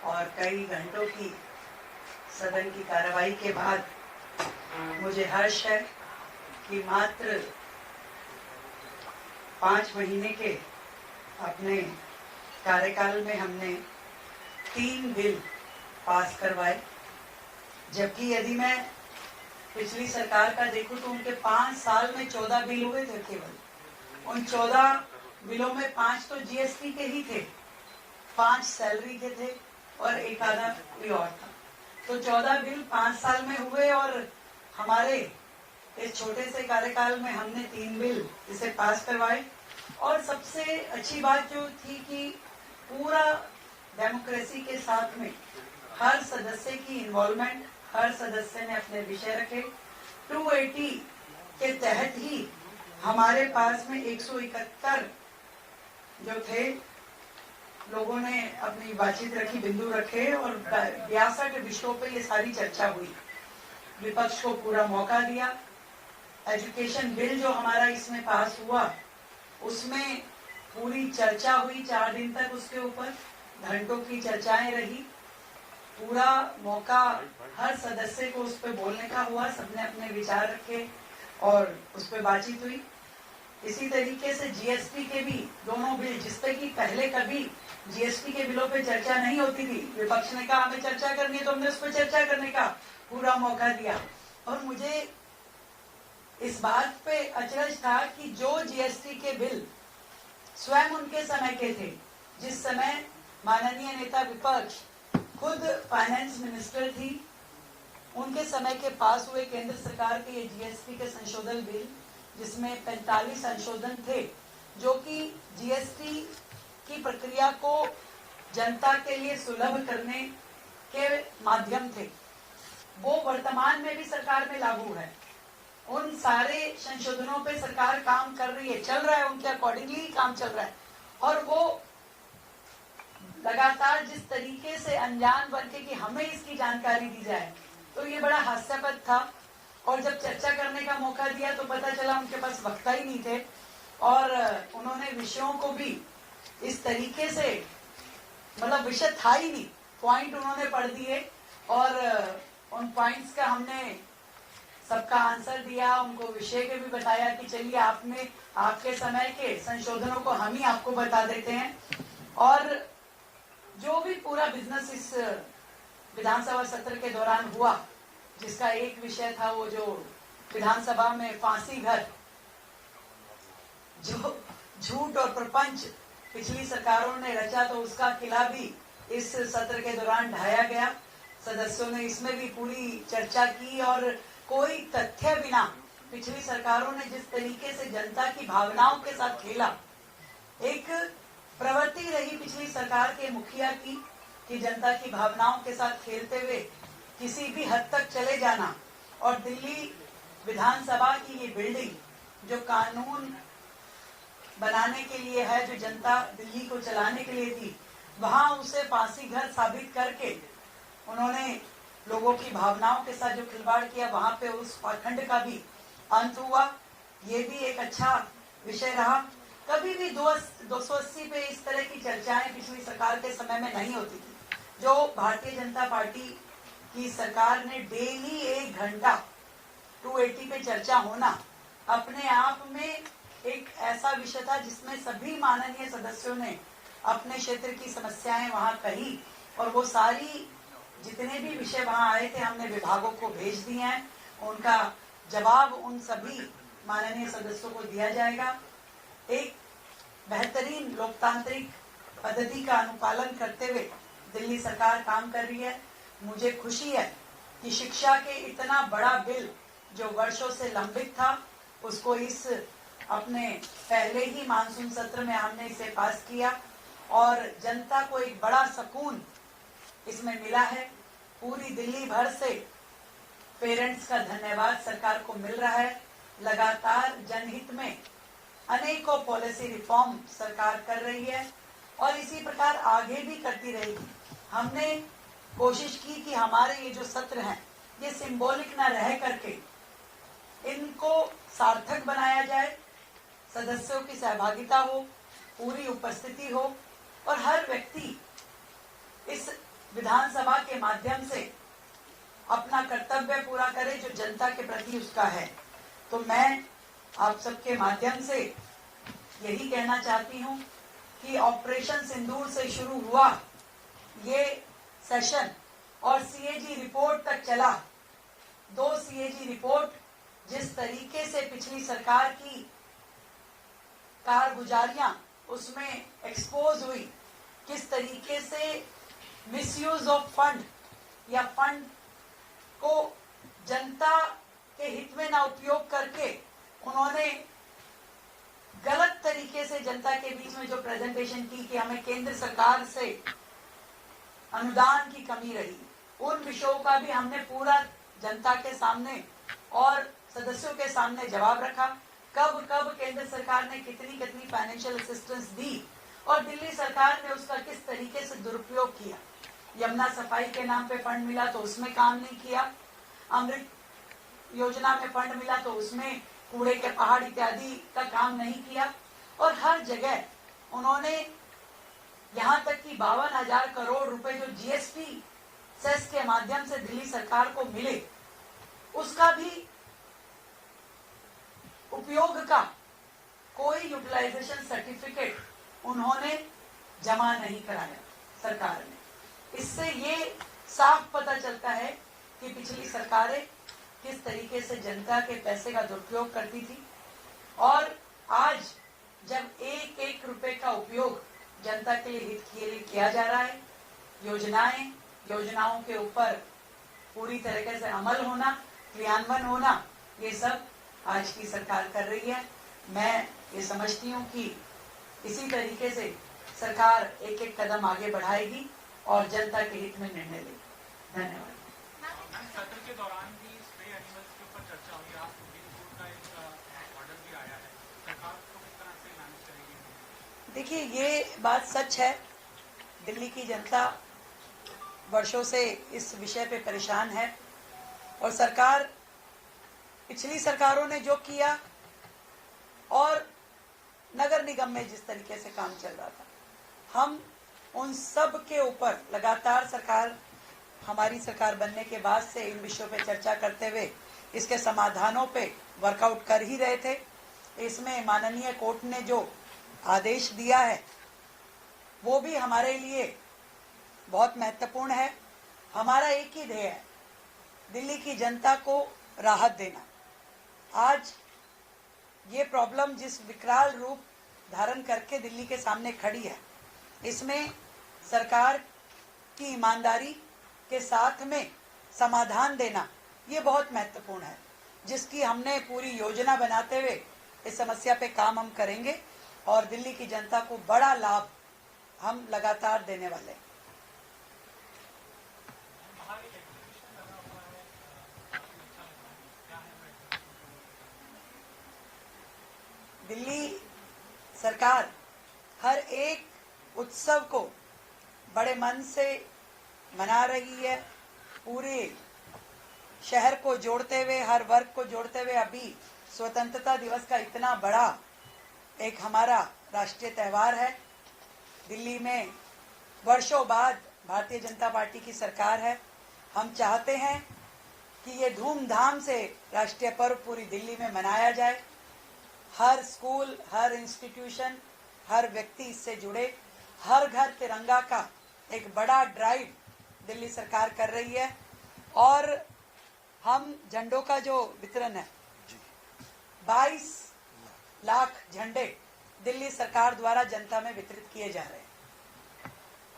और कई घंटों की सदन की कार्रवाई के बाद मुझे हर्ष है कि मात्र 5 महीने के अपने कार्यकाल में हमने 3 बिल पास करवाए, जबकि यदि मैं पिछली सरकार का देखूं तो उनके 5 साल में 14 बिल हुए थे केवल। उन 14 बिलों में 5 तो जीएसटी के ही थे, 5 सैलरी के थे और एक आधा कोई और था। तो 14 बिल 5 साल में हुए और हमारे इस छोटे से कार्यकाल में हमने 3 बिल इसे पास करवाए। और सबसे अच्छी बात जो थी कि पूरा डेमोक्रेसी के साथ में हर सदस्य की इन्वॉल्वमेंट, हर सदस्य ने अपने विषय रखे। 280 के तहत ही हमारे पास में 171 जो थे लोगों ने अपनी बातचीत रखी, बिंदु रखे और 62 विषयों पे ये सारी चर्चा हुई। विपक्ष को पूरा मौका दिया। एजुकेशन बिल जो हमारा इसमें पास हुआ उसमें पूरी चर्चा हुई 4 दिन तक, उसके ऊपर घंटों की चर्चाएं रही। पूरा मौका हर सदस्य को उस पर बोलने का हुआ, सबने अपने विचार रखे और उस पर बातचीत हुई। इसी तरीके से जीएसटी के भी दोनों बिल, जिस पे कि पहले कभी जीएसटी के बिलों पे चर्चा नहीं होती थी, विपक्ष ने कहा हमें चर्चा करनी है तो हमने उस पर चर्चा करने का पूरा मौका दिया। और मुझे इस बात पे अचरज था कि जो जीएसटी के बिल स्वयं उनके समय के थे, जिस समय माननीय नेता विपक्ष खुद फाइनेंस मिनिस्टर थी, उनके समय के पास हुए केंद्र सरकार के ये जीएसटी के संशोधन बिल, जिसमें 45 संशोधन थे जो कि जीएसटी की प्रक्रिया को जनता के लिए सुलभ करने के माध्यम थे, वो वर्तमान में भी सरकार में लागू है। उन सारे संशोधनों पे सरकार काम कर रही है, चल रहा है, उनके अकॉर्डिंगली काम चल रहा है। और वो लगातार जिस तरीके से अनजान बन के कि हमें इसकी जानकारी दी जाए, तो ये बड़ा हास्यास्पद था। और जब चर्चा करने का मौका दिया तो पता चला उनके पास वक्ता ही नहीं थे और उन्होंने विषयों को भी इस तरीके से, मतलब विषय था ही नहीं, पॉइंट उन्होंने पढ़ दिए और उन पॉइंट्स का हमने सबका आंसर दिया, उनको विषय के भी बताया कि चलिए आपने आपके समय के संशोधनों को हम ही आपको बता देते हैं। और जो भी पूरा बिजनेस इस विधानसभा सत्र के दौरान हुआ, जिसका एक विषय था वो जो विधानसभा में फांसी घर, जो झूठ और प्रपंच पिछली सरकारों ने रचा, तो उसका किला भी इस सत्र के दौरान ढाया गया। सदस्यों ने इसमें भी पूरी चर्चा की और कोई तथ्य बिना पिछली सरकारों ने जिस तरीके से जनता की भावनाओं के साथ खेला, एक प्रवृत्ति रही पिछली सरकार के मुखिया की कि जनता की भावनाओं के साथ खेलते हुए किसी भी हद तक चले जाना। और दिल्ली विधानसभा की ये बिल्डिंग जो कानून बनाने के लिए है, जो जनता दिल्ली को चलाने के लिए थी, वहां उसे फांसी घर साबित करके उन्होंने लोगों की भावनाओं के साथ जो खिलवाड़ किया, वहां पे उस पाखंड का भी अंत हुआ। ये भी एक अच्छा विषय रहा। कभी भी 280 पे इस तरह की चर्चाएं पिछली सरकार के समय में नहीं होती थी। जो भारतीय जनता पार्टी की सरकार ने डेली 1 घंटा 280 पे चर्चा होना अपने आप में एक ऐसा विषय था जिसमें सभी माननीय सदस्यों ने अपने क्षेत्र की समस्याएं वहां कही और वो सारी जितने भी विषय वहां आए थे हमने विभागों को भेज दिए हैं। उनका जवाब उन सभी माननीय सदस्यों को दिया जाएगा। एक बेहतरीन लोकतांत्रिक पद्धति का अनुपालन करते हुए दिल्ली सरकार काम कर रही है। मुझे खुशी है कि शिक्षा के इतना बड़ा बिल जो वर्षों से लंबित था, उसको इस अपने पहले ही मानसून सत्र में हमने इसे पास किया और जनता को एक बड़ा सुकून इसमें मिला है। पूरी दिल्ली भर से पेरेंट्स का धन्यवाद सरकार को मिल रहा है। लगातार जनहित में अनेकों पॉलिसी रिफॉर्म सरकार कर रही है और इसी प्रकार आगे भी करती रहेगी। हमने कोशिश की कि हमारे ये जो सत्र हैं ये सिंबॉलिक ना रह करके इनको सार्थक बनाया जाए, सदस्यों की सहभागिता हो, पूरी उपस्थिति हो और हर व्यक्ति इस विधानसभा के माध्यम से अपना कर्तव्य पूरा करे जो जनता के प्रति उसका है। तो मैं आप सबके माध्यम से यही कहना चाहती हूँ कि ऑपरेशन सिंदूर से शुरू हुआ ये सेशन और सीएजी रिपोर्ट तक चला। 2 सीएजी रिपोर्ट जिस तरीके से पिछली सरकार की कारगुजारियां उसमें एक्सपोज हुई, किस तरीके से मिसयूज ऑफ फंड या फंड को जनता के हित में ना उपयोग करके उन्होंने गलत तरीके से जनता के बीच में जो प्रेजेंटेशन की कि हमें केंद्र सरकार से अनुदान की कमी रही, उन विषयों का भी हमने पूरा जनता के सामने और सदस्यों के सामने जवाब रखा। कब कब केंद्र सरकार ने कितनी कितनी फाइनेंशियल असिस्टेंस दी और दिल्ली सरकार ने उसका किस तरीके से दुरुपयोग किया। यमुना सफाई के नाम पे फंड मिला तो उसमें काम नहीं किया, अमृत योजना में फंड मिला तो उसमें कूड़े के पहाड़ इत्यादि का काम नहीं किया। और हर जगह उन्होंने यहाँ तक कि 52,000 करोड़ रुपए जो जीएसटी सेस के माध्यम से दिल्ली सरकार को मिले उसका भी उपयोग का कोई यूटिलाइजेशन सर्टिफिकेट उन्होंने जमा नहीं कराया सरकार ने। इससे ये साफ पता चलता है कि पिछली सरकारें किस तरीके से जनता के पैसे का दुरुपयोग करती थी। और आज जब एक एक रुपए का उपयोग जनता के लिए हित के लिए किया जा रहा है, योजनाओं के ऊपर पूरी तरीके से अमल होना, क्रियान्वयन होना, ये सब आज की सरकार कर रही है। मैं ये समझती हूँ कि इसी तरीके से सरकार एक एक कदम आगे बढ़ाएगी और जनता के हित में निर्णय लेगी। धन्यवाद। सत्र के दौरान भी स्प्रे एनिमल्स के ऊपर चर्चा हुई, आज सुप्रीम कोर्ट का एक ऑर्डर भी आया है, सरकार को किस तरह से मैनेज करेगी? देखिए, ये बात सच है, दिल्ली की जनता वर्षों से इस विषय पे परेशान है और सरकार, पिछली सरकारों ने जो किया और नगर निगम में जिस तरीके से काम चल रहा था, हम उन सब के ऊपर लगातार हमारी सरकार बनने के बाद से इन विषयों पे चर्चा करते हुए इसके समाधानों पे वर्कआउट कर ही रहे थे। इसमें माननीय कोर्ट ने जो आदेश दिया है वो भी हमारे लिए बहुत महत्वपूर्ण है। हमारा एक ही ध्येय है, दिल्ली की जनता को राहत देना। आज ये प्रॉब्लम जिस विकराल रूप धारण करके दिल्ली के सामने खड़ी है, इसमें सरकार की ईमानदारी के साथ में समाधान देना ये बहुत महत्वपूर्ण है, जिसकी हमने पूरी योजना बनाते हुए इस समस्या पे काम हम करेंगे और दिल्ली की जनता को बड़ा लाभ हम लगातार देने वाले हैं। दिल्ली सरकार हर एक उत्सव को बड़े मन से मना रही है, पूरे शहर को जोड़ते हुए, हर वर्ग को जोड़ते हुए। अभी स्वतंत्रता दिवस का इतना बड़ा एक हमारा राष्ट्रीय त्योहार है। दिल्ली में वर्षों बाद भारतीय जनता पार्टी की सरकार है। हम चाहते हैं कि ये धूमधाम से राष्ट्रीय पर्व पूरी दिल्ली में मनाया जाए। हर स्कूल, हर इंस्टीट्यूशन, हर व्यक्ति इससे जुड़े। हर घर तिरंगा का एक बड़ा ड्राइव दिल्ली सरकार कर रही है और हम झंडों का जो वितरण है, 22 लाख झंडे दिल्ली सरकार द्वारा जनता में वितरित किए जा रहे हैं।